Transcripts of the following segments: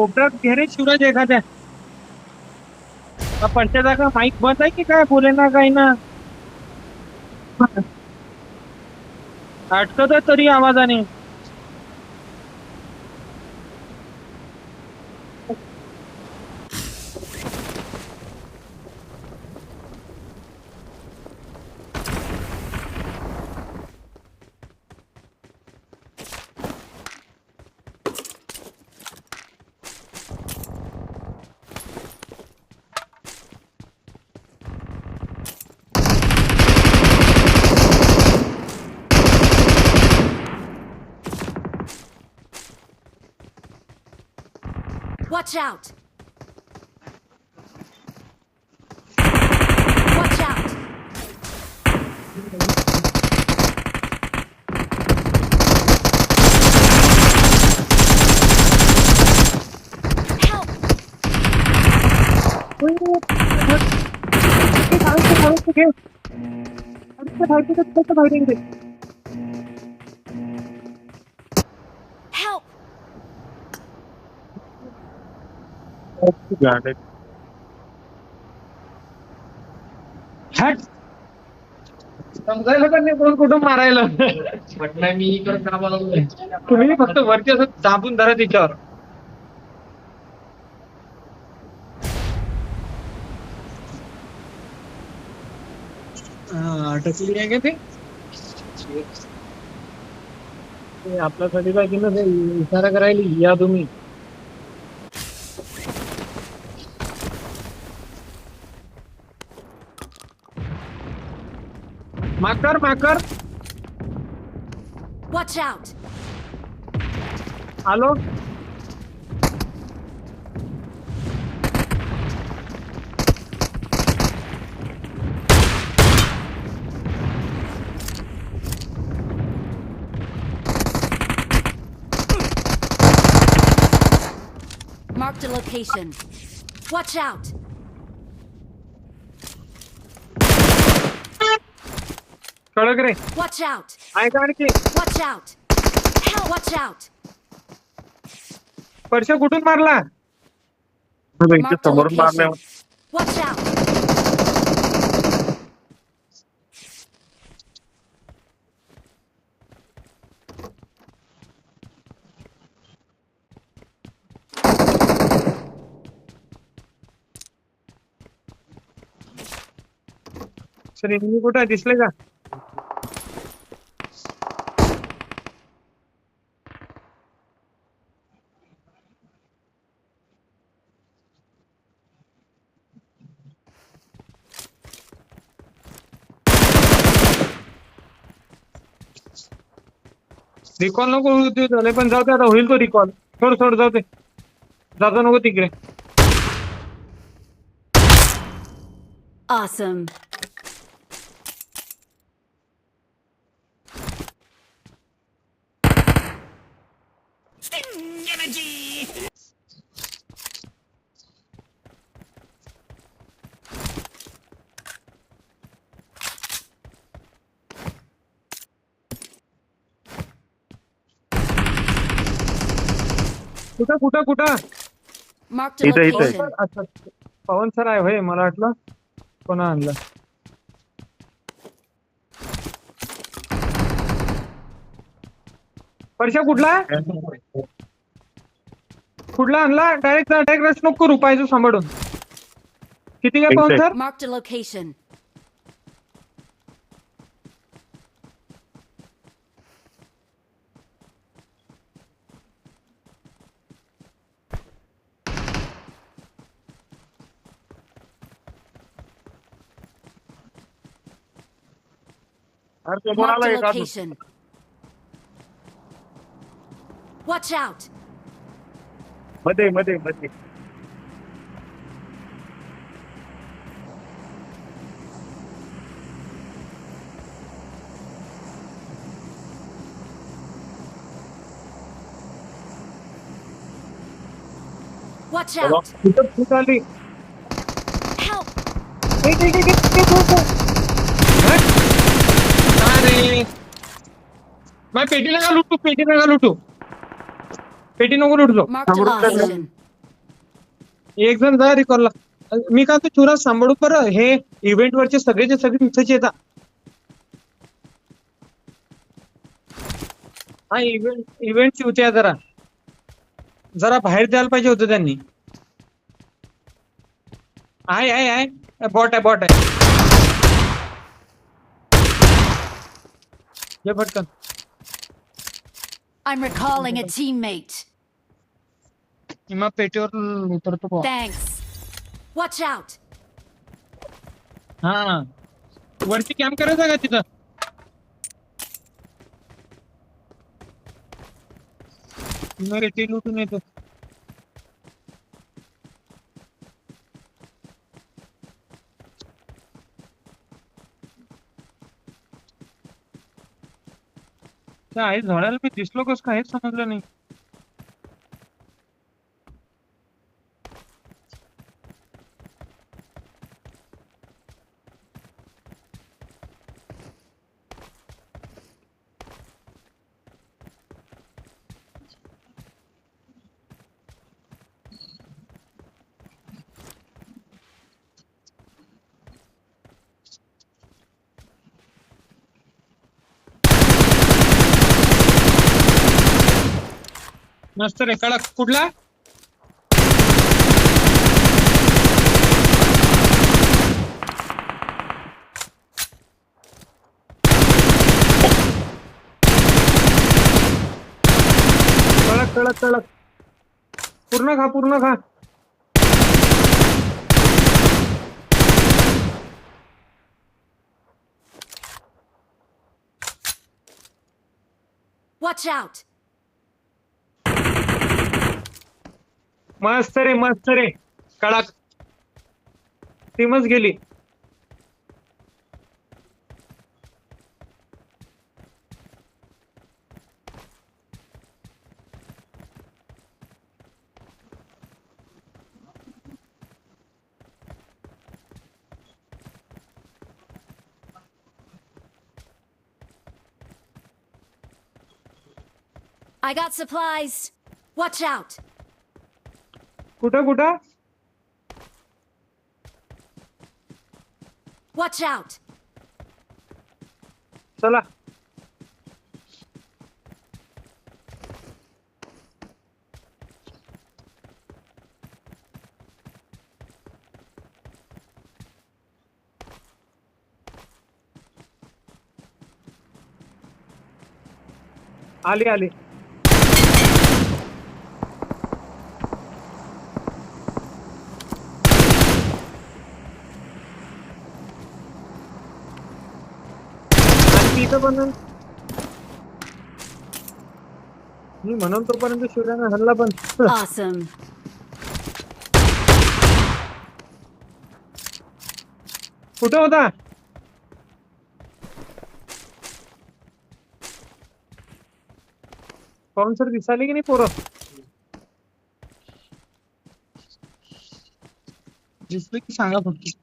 कोपऱ्यात घे रे शिवराज एखाद्या. पडत्याचा का माईक बंद आहे की काय, बोले ना काही ना. अटकत तरी आवाजाने. Watch out! Watch out! Help! Help! समजायला पण नाही कोण कुठून मारायला. म्हटलं मी इकडे कामाला लागलोय. तुम्ही फक्त वरती असं दाबून धरा तिच्यावर. अटकली आहे का ते? ते आपल्यासाठी पाहिजे ना, ते इशारा करायला या तुम्ही. माकर माकर Watch out! आलो. Marked a location. Watch out! कळक ray. Watch out! आहे का आणखी? Watch out! Help! Watch out! स्पर्श कुठून मारला? Marked a समोरून मारले. location. Watch out! Sir enemy कुठं आहे? दिसले का? रिकॉल नको होऊ दे झाले, पण जाऊ दे आता, होईल तो रिकॉल. सोड सोड, जाऊ दे. जातो नको तिकडे. Awesome. कुठं कुठं कुठं? Marked a इथं, इथं. location. अच्छा, पवन सर आहे होय, मला वाटलं कोणा आणलं. परशा कुठला कुठला आणला? डायरेक्ट रश नको करू, पाहिजे सांभाळून. किती काय पवन सर? Marked a location. अरे ते Marked बोलायला a एक अजून. location. Watch out! मध्ये मध्ये मध्ये. Watch Hello? out! कुठं कुठं आली? Help! अरे मैं पेटी नका लुटू, पेटी नका लुटू, पेटी नको लुटू. Marked a location. एक जण जा रिकॉलला. मी का तू चुरा सांभाळू बरं. हे इव्हेंट वरचे सगळेचे सगळे इथेच येतात. हा इव्हेंट होत्या जरा जरा बाहेर द्यायला पाहिजे होतं त्यांनी. आहे बॉट आहे. ये पटकन. I'm recalling a teammate. इमा पेटीवर उतरतो बुवा. Thanks. Watch out. हा वरती कॅम्प करायचा का तिथं. मी पेटी लुटून येतो. त्या आहे झाडाला मी दिसलो कस काहीच समजलं नाही. मस्त रे कडक. कुठला कडक. पूर्ण खा. Watch out. मस्त रे कडक. टीमच गेली. I got supplies. Watch out. कुठं Watch out. चला. आली. इथं पण मी म्हणून तोपर्यंत सूर्याने हल्ला पण. Awesome. कुठं होता. पाहून सर दिसाले की नाही पोरं. दिसले की सांगा फक्त.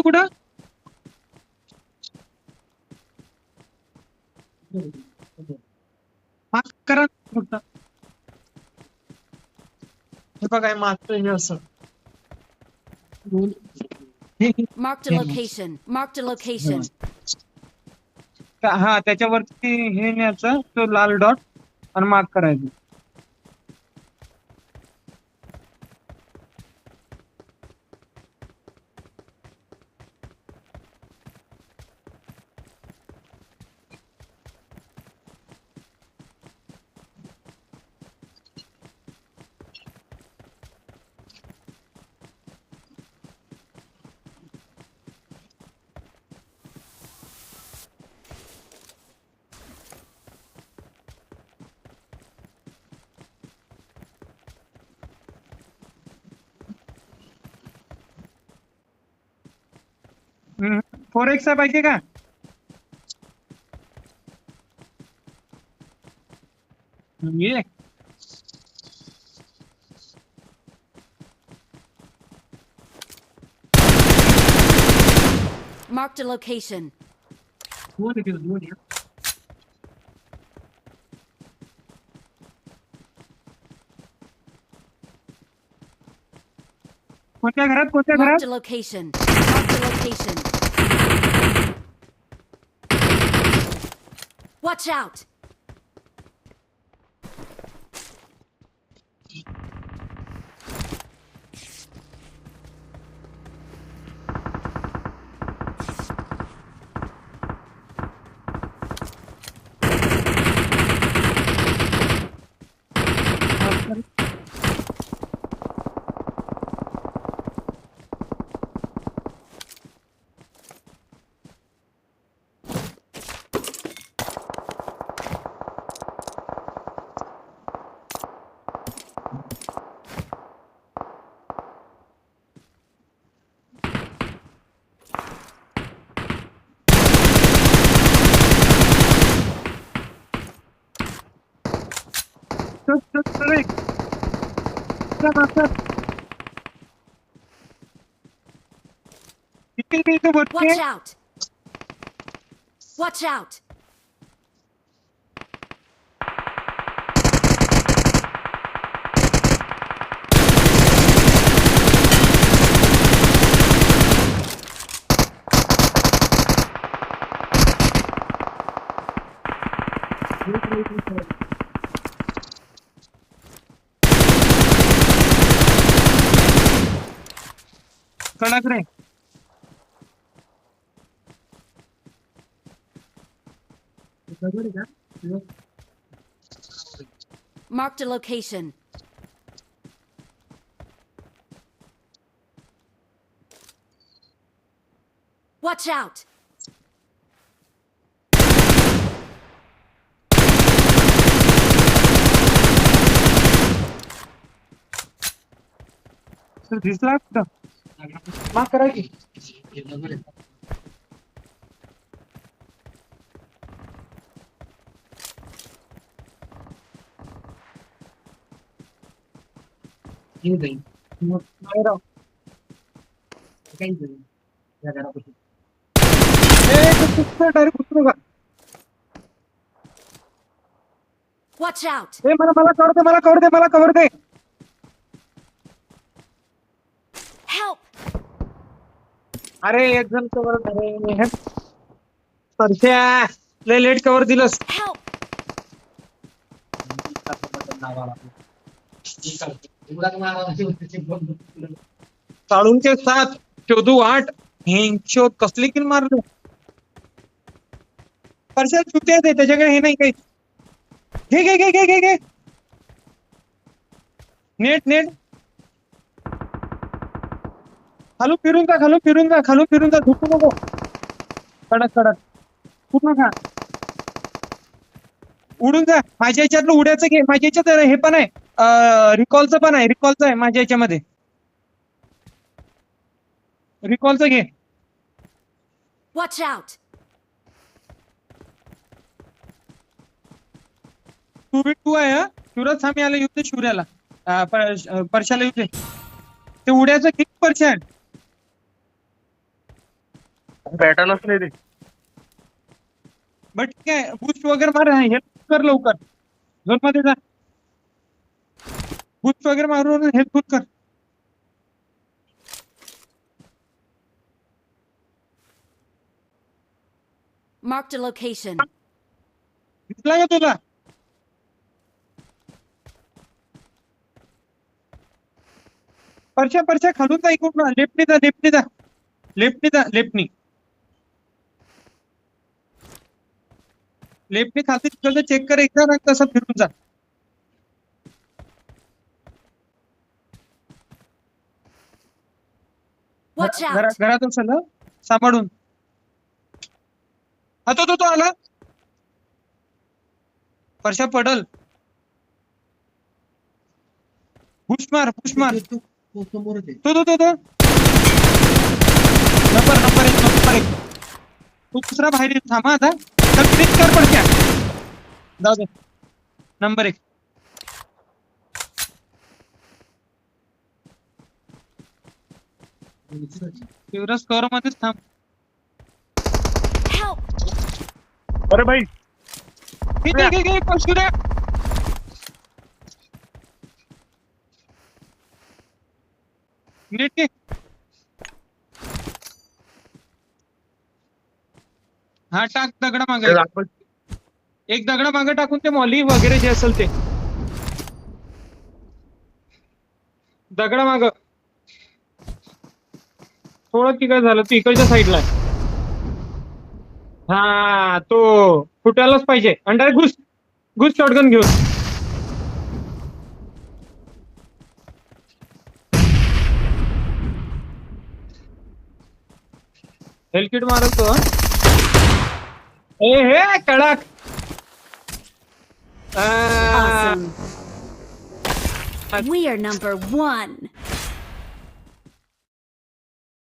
कुठं हा करा फक्त. हे बघा मागचं हे असं. Marked a location. हा त्याच्यावरती हे न्यायचं तो लाल डॉट आणि मार्क करायचं. फोर एक्स पाहिजे का. ये Marked a location. दोन आहे तिथं, दोन आहे. कोणत्या घरात कोणत्या Marked घरात a location. Marked a location. Watch out! चल, चल, चल रे. चल, चल. किती मिनिटं बोलते? Watch out! Watch out! कडक रे. दगड आहे का? Marked a location. Watch out! Sir दिसला कुठं? माग करा की. हे दगड आहे. हे जाईल. मग नाही राव. काही जाईल. या घरापाशी. डायरेक्ट उतरू का? Watch out! मला कवर दे, मला कवर दे, मला कवर दे. Help! अरे एक जण कवर अरे परश्या लय लेट कवर दिलंस. Help! साळूंचे 7 शोधू 8 हिंशोध कसली किल मारले. परश्या चुत्या दे त्याच्याकडे हे नाही काही. घे घे घे घे घे घे नेट नेट खालून फिरून जा, खालून फिरून जा, खालून फिरून जा. झुकू नको. कडक कडक पूर्ण खा. उडून जा. माझ्या याच्यातलं उड्याचं घे. माझ्या याच्यात हे पण आहे, रिकॉलचं पण आहे. रिकॉलचं आहे माझ्या याच्यामध्ये. रिकॉलचं घे. Watch out! 2v2 आहे हा. शिवराज स्वामी आला युद्ध शिवऱ्याला. परशाला युद्ध. ते उड्याचं किती परशा आहे. भेटायलाच नाही ते. बट ठीक आहे. बूस्ट वगैरे मार. हेल्प कर लवकर. झोन मध्ये जा. बूस्ट वगैरे मारून हेल्प कर. Marked a location. दिसला का तुला? परशा परशा खालून जा. इकडून लेफ्टनी जा, लेफ्टनी जा, लेफ्टनी जा, लेफ्टनी. लेफ्टनी खालती तिकडचं चेक कर एकदा ना, तसं फिरून जा. Watch out! घरात असेल हं? सांभाळून. हा तो आला. परशा पडल. पुश मार, पुश मार. तो समोरच आहे. तो नंबर 1 तू दुसरा बाहेर येत थांबा आता. तर क्लिक कर पडत्या. जाऊ दे. नंबर 1 शिवराज कवर मध्येच थांब. अरे भाई घे सूर्या. नीट घे. हा टाक दगडा मागे. एक दगडा मागे टाकून ते मॉली वगैरे जे असेल ते दगडा माग. थोडं तिकडे झालं, तू इकडच्या साईडला आहे. हा तो फुटायलाच पाहिजे. अंडर घुस घुस शॉटगन घेऊन. हेलकिट मारल तो. ए हे कडक. Awesome. We are number 1.